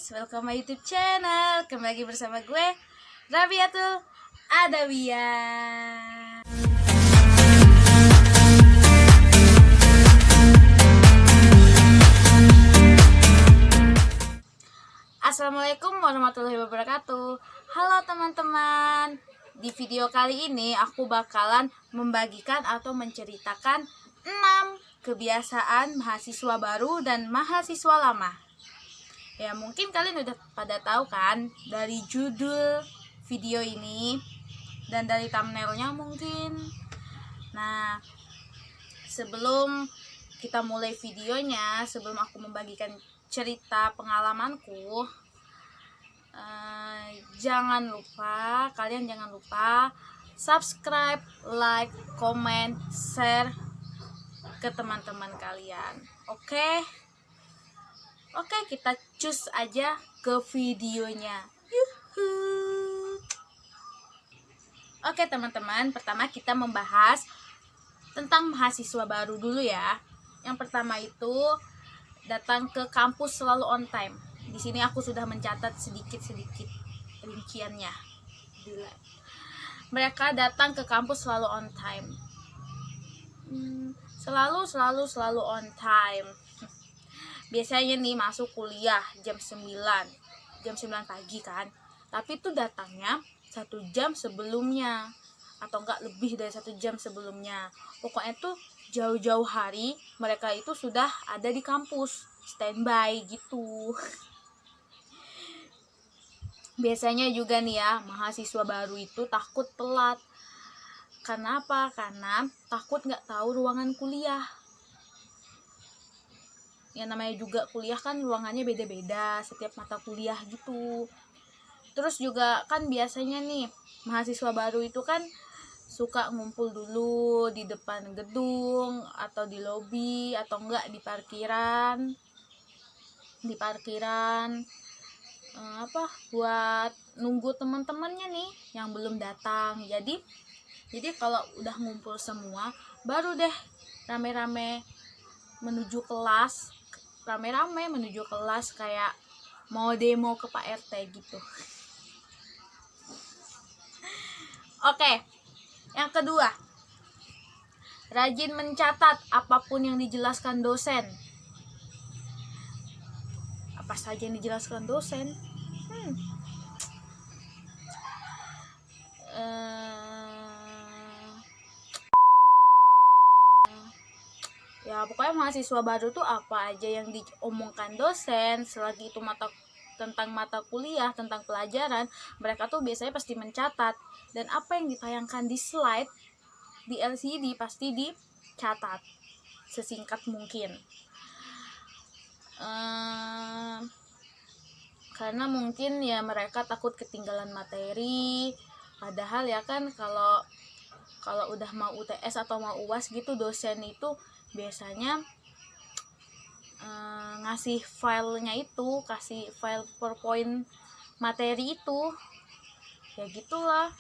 guys, welcome my YouTube channel. Kembali lagi bersama gue, Rabiatul Adawiyah. Assalamualaikum warahmatullahi wabarakatuh. Halo teman-teman. Di video kali ini aku bakalan membagikan atau menceritakan 6 kebiasaan mahasiswa baru dan mahasiswa lama. Ya mungkin kalian udah pada tahu kan dari judul video ini dan dari thumbnailnya mungkin. Nah, sebelum kita mulai videonya, sebelum aku membagikan cerita pengalamanku, kalian jangan lupa subscribe, like, comment, share ke teman-teman kalian. Oke, kita cus aja ke videonya. Yuhu. Oke teman-teman, pertama kita membahas tentang mahasiswa baru dulu ya. Yang pertama itu datang ke kampus selalu on time. Di sini aku sudah mencatat sedikit-sedikit rinciannya. Mereka datang ke kampus selalu on time. Selalu on time. Biasanya nih masuk kuliah jam 9 pagi kan. Tapi itu datangnya 1 jam sebelumnya atau enggak lebih dari 1 jam sebelumnya. Pokoknya tuh jauh-jauh hari mereka itu sudah ada di kampus, standby gitu. Biasanya juga nih ya, mahasiswa baru itu takut telat. Kenapa? Karena takut nggak tahu ruangan kuliah. Ya namanya juga kuliah kan ruangannya beda-beda, setiap mata kuliah gitu. Terus juga kan biasanya nih, mahasiswa baru itu kan suka ngumpul dulu di depan gedung atau di lobi atau enggak di parkiran. Buat nunggu teman-temannya nih yang belum datang. Jadi kalau udah ngumpul semua baru deh rame-rame menuju kelas kayak mau demo ke Pak RT gitu. Oke, yang kedua, rajin mencatat apapun yang dijelaskan dosen. Apa saja yang dijelaskan dosen? Ya pokoknya mahasiswa baru tuh apa aja yang diomongkan dosen selagi itu tentang mata kuliah, tentang pelajaran, mereka tuh biasanya pasti mencatat. Dan apa yang ditayangkan di slide, di LCD pasti dicatat sesingkat mungkin. Karena mungkin ya mereka takut ketinggalan materi. Padahal ya kan kalau udah mau UTS atau mau UAS gitu, dosen itu biasanya ngasih filenya itu, kasih file PowerPoint materi itu. Ya gitulah.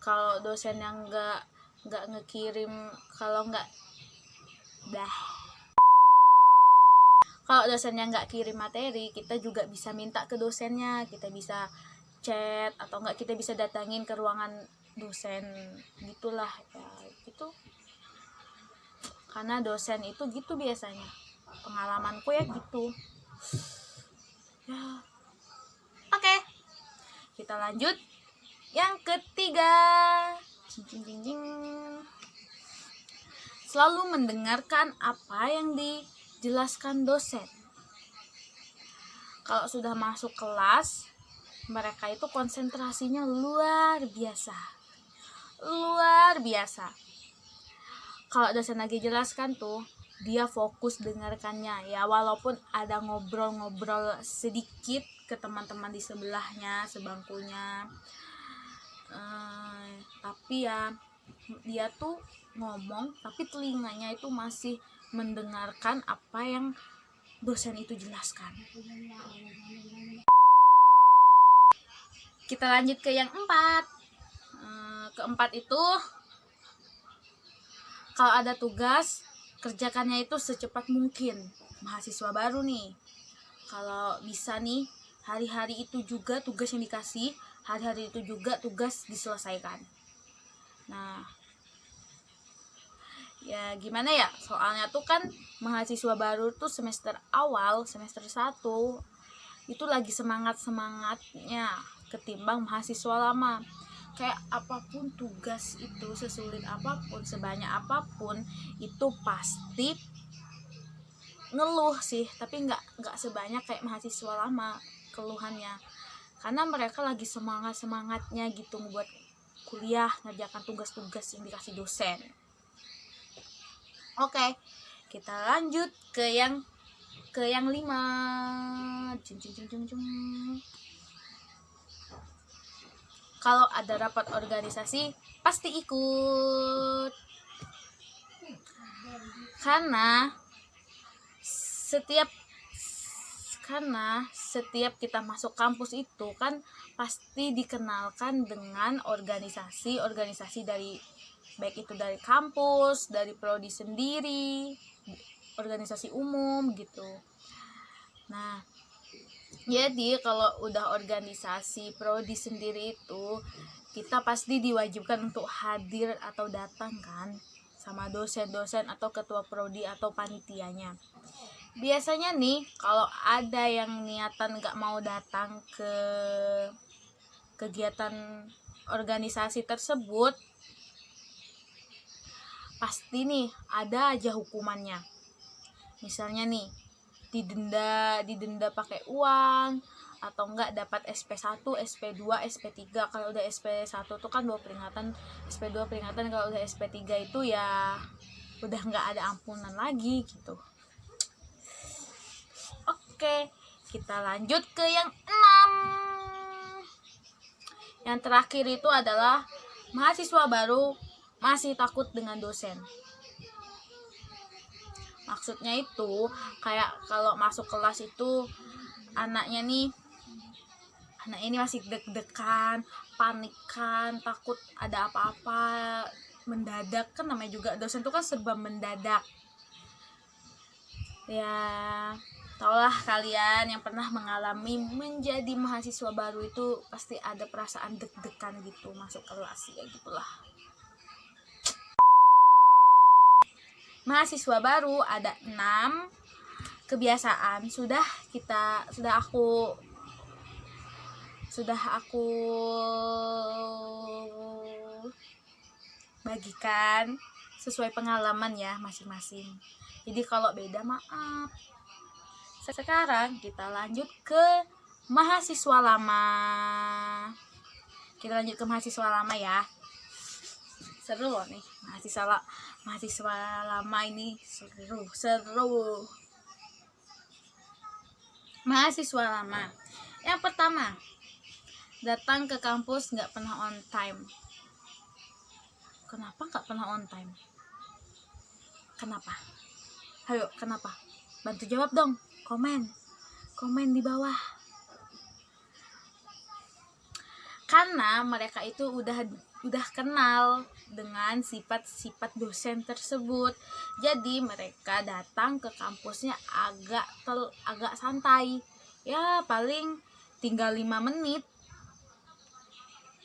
Kalau dosen yang nggak ngekirim, kalau dosennya nggak kirim materi, kita juga bisa minta ke dosennya, kita bisa chat atau enggak kita bisa datangin ke ruangan dosen gitulah ya gitu. Karena dosen itu gitu biasanya, pengalamanku ya gitu ya. Oke, kita lanjut yang ketiga. Selalu mendengarkan apa yang dijelaskan dosen. Kalau sudah masuk kelas, mereka itu konsentrasinya luar biasa. Kalau dosen lagi jelaskan tuh, dia fokus dengarkannya ya, walaupun ada ngobrol-ngobrol sedikit ke teman-teman di sebelahnya, sebangkunya. Tapi ya dia tuh ngomong tapi telinganya itu masih mendengarkan apa yang dosen itu jelaskan. Kita lanjut ke yang keempat itu, kalau ada tugas kerjakannya itu secepat mungkin. Mahasiswa baru nih, kalau bisa nih hari-hari itu juga tugas yang dikasih, hari-hari itu juga tugas diselesaikan. Nah, ya gimana ya, soalnya tuh kan mahasiswa baru tuh semester awal, semester 1 itu lagi semangatnya ketimbang mahasiswa lama. Kayak apapun tugas itu, sesulit apapun, sebanyak apapun, itu pasti ngeluh sih, tapi nggak sebanyak kayak mahasiswa lama keluhannya, karena mereka lagi semangatnya gitu buat kuliah, ngerjakan tugas-tugas yang dikasih dosen. Oke, kita lanjut ke yang 5. Kalau ada rapat organisasi pasti ikut, karena setiap kita masuk kampus itu kan pasti dikenalkan dengan organisasi dari, baik itu dari kampus, dari prodi sendiri, organisasi umum gitu. Nah, jadi kalau udah organisasi prodi sendiri itu kita pasti diwajibkan untuk hadir atau datang kan sama dosen-dosen atau ketua prodi atau panitianya. Biasanya nih kalau ada yang niatan gak mau datang ke kegiatan organisasi tersebut, pasti nih ada aja hukumannya. Misalnya nih didenda pakai uang, atau enggak dapat SP1, SP2, SP3. Kalau udah SP1 tuh kan 2 peringatan, SP2 peringatan. Kalau udah SP3 itu ya udah enggak ada ampunan lagi gitu. Oke, kita lanjut ke yang 6. Yang terakhir itu adalah mahasiswa baru masih takut dengan dosen. Maksudnya itu kayak kalau masuk kelas itu anak ini masih deg-degan, panikan, takut ada apa-apa mendadak, kan namanya juga dosen itu kan serba mendadak. Ya, taulah kalian yang pernah mengalami menjadi mahasiswa baru itu pasti ada perasaan deg-degan gitu masuk kelas, ya gitulah. Mahasiswa baru ada 6 kebiasaan sudah aku bagikan sesuai pengalaman ya masing-masing. Jadi kalau beda maaf. Sekarang kita lanjut ke mahasiswa lama. Ya. Seru loh nih mahasiswa lama ini, seru. Mahasiswa lama. Yang pertama, datang ke kampus nggak pernah on time. Kenapa nggak pernah on time? Kenapa? Ayo, kenapa? Bantu jawab dong. Komen di bawah. Karena mereka itu udah kenal dengan sifat-sifat dosen tersebut. Jadi mereka datang ke kampusnya agak santai. Ya paling tinggal 5 menit.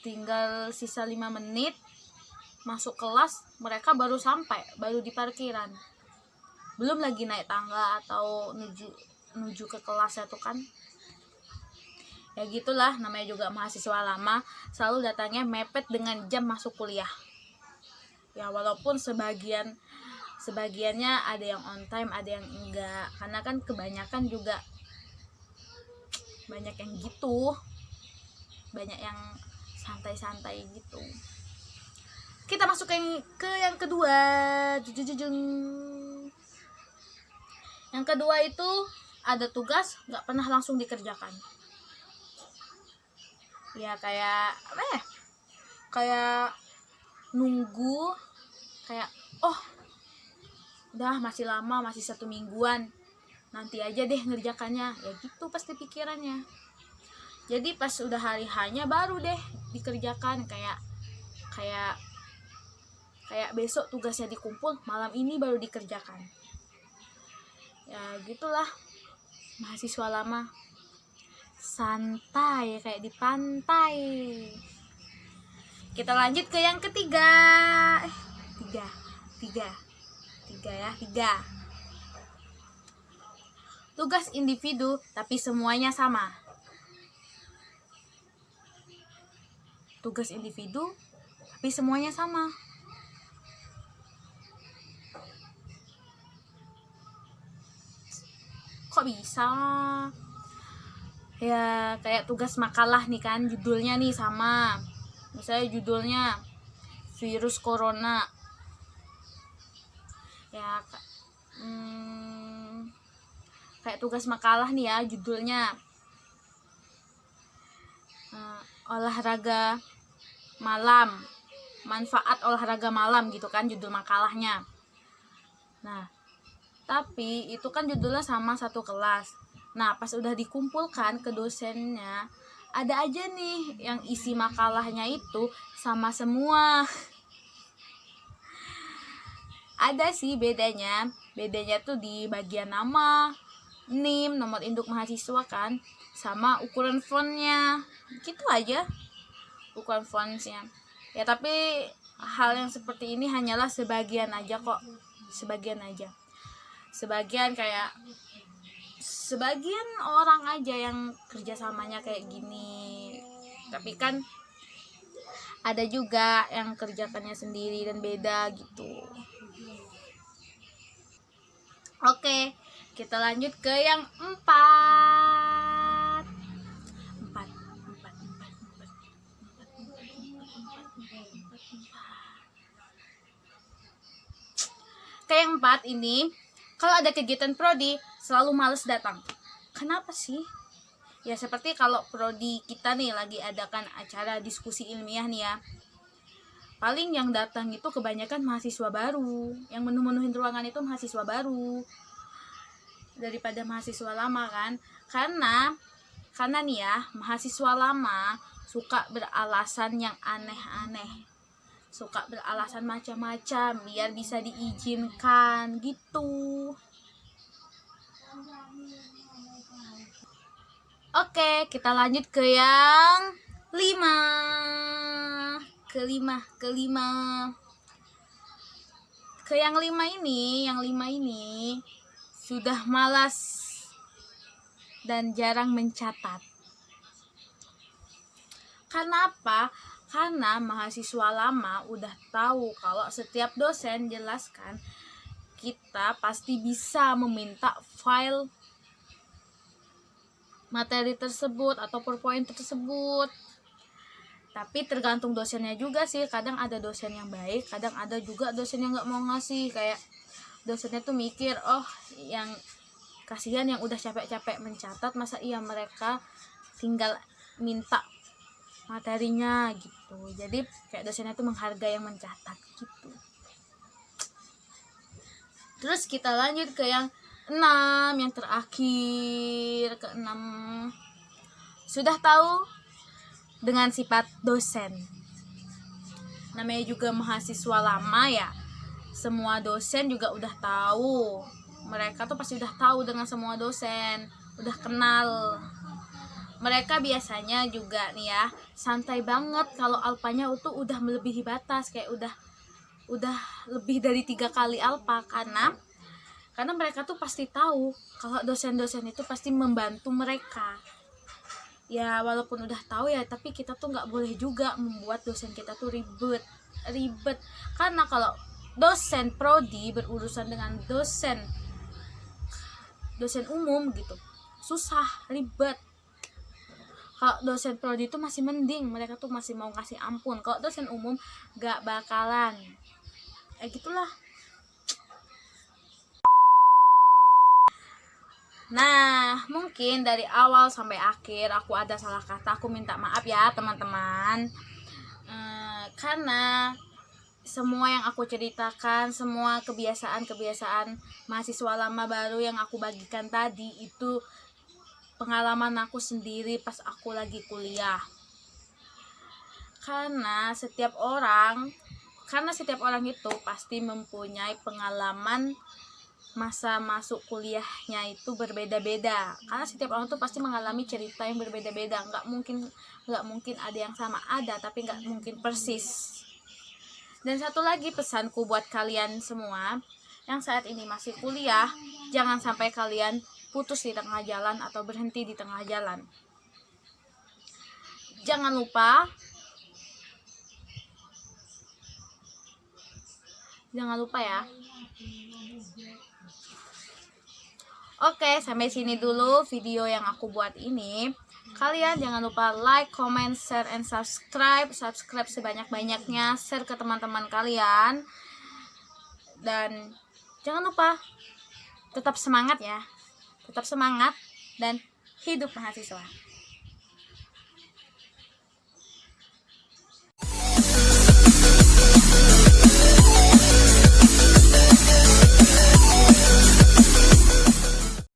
Tinggal sisa 5 menit masuk kelas, mereka baru sampai, baru di parkiran. Belum lagi naik tangga atau menuju ke kelas itu kan. Ya gitulah, namanya juga mahasiswa lama, selalu datangnya mepet dengan jam masuk kuliah. Ya walaupun sebagiannya ada yang on time, ada yang enggak, karena kan kebanyakan juga banyak yang gitu, banyak yang santai-santai gitu. Kita masuk ke yang kedua. Yang kedua itu ada tugas nggak pernah langsung dikerjakan. Ya kayak apa ya? Kayak nunggu, kayak udah masih lama, masih 1 mingguan, nanti aja deh ngerjakannya. Ya gitu pasti pikirannya. Jadi pas udah hari hanya baru deh dikerjakan, kayak Kayak besok tugasnya dikumpul, malam ini baru dikerjakan. Ya gitulah mahasiswa lama, santai kayak di pantai. Kita lanjut ke yang ketiga. Tiga. Tugas individu tapi semuanya sama. Tugas individu tapi semuanya sama. Kok bisa? Ya kayak tugas makalah nih kan, judulnya nih sama. Misalnya judulnya virus corona. Ya kayak tugas makalah nih ya, judulnya olahraga malam, manfaat olahraga malam gitu kan judul makalahnya. Nah, tapi itu kan judulnya sama satu kelas. Nah, pas udah dikumpulkan ke dosennya, ada aja nih yang isi makalahnya itu sama semua. Ada sih bedanya tuh di bagian nama, NIM, nomor induk mahasiswa kan, sama ukuran fontnya. Gitu aja ukuran fontnya. Ya tapi hal yang seperti ini hanyalah sebagian aja kok. Sebagian kayak sebagian orang aja yang kerjasamanya kayak gini. Tapi kan ada juga yang kerjakannya sendiri dan beda gitu. Oke, kita lanjut ke yang 4. Ke yang 4 ini, kalau ada kegiatan prodi selalu males datang. Kenapa sih? Ya seperti kalau prodi kita nih lagi adakan acara diskusi ilmiah nih ya. Paling yang datang itu kebanyakan mahasiswa baru. Yang menuhin ruangan itu mahasiswa baru daripada mahasiswa lama kan. Karena nih ya, mahasiswa lama suka beralasan yang aneh-aneh. Suka beralasan macam-macam biar bisa diizinkan gitu. Oke, kita lanjut ke yang 5. Kelima. Ke yang 5 ini sudah malas dan jarang mencatat. Karena apa? Karena mahasiswa lama udah tahu kalau setiap dosen jelaskan kita pasti bisa meminta file materi tersebut atau PowerPoint tersebut. Tapi tergantung dosennya juga sih. Kadang ada dosen yang baik, kadang ada juga dosen yang nggak mau ngasih. Kayak dosennya tuh mikir, oh yang kasihan yang udah capek-capek mencatat, masa iya mereka tinggal minta materinya gitu. Jadi kayak dosennya tuh menghargai yang mencatat gitu. Terus kita lanjut ke yang 6, yang terakhir, ke 6. Sudah tahu dengan sifat dosen. Namanya juga mahasiswa lama ya. Semua dosen juga udah tahu. Mereka tuh pasti udah tahu dengan semua dosen, udah kenal. Mereka biasanya juga nih ya, santai banget kalau alpanya itu udah melebihi batas, kayak udah lebih dari 3 kali alpa karena mereka tuh pasti tahu kalau dosen-dosen itu pasti membantu mereka. Ya walaupun udah tahu ya, tapi kita tuh nggak boleh juga membuat dosen kita tuh ribet. Karena kalau dosen prodi berurusan dengan dosen umum gitu, susah, ribet. Kalau dosen prodi itu masih mending, mereka tuh masih mau kasih ampun. Kalau dosen umum nggak bakalan. Gitulah. Nah, mungkin dari awal sampai akhir aku ada salah kata, aku minta maaf ya teman-teman. Karena semua yang aku ceritakan, semua kebiasaan mahasiswa lama baru yang aku bagikan tadi itu pengalaman aku sendiri pas aku lagi kuliah. Karena setiap orang Karena setiap orang itu pasti mempunyai pengalaman masa masuk kuliahnya itu berbeda-beda. Karena setiap orang tuh pasti mengalami cerita yang berbeda-beda. Nggak mungkin ada yang sama, ada tapi nggak mungkin persis. Dan satu lagi pesanku buat kalian semua yang saat ini masih kuliah, jangan sampai kalian putus di tengah jalan atau berhenti di tengah jalan. Jangan lupa ya. Oke, sampai sini dulu video yang aku buat ini. Kalian jangan lupa like, comment, share, and subscribe. Subscribe sebanyak-banyaknya, share ke teman-teman kalian. Dan jangan lupa tetap semangat ya. Tetap semangat dan hidup mahasiswa.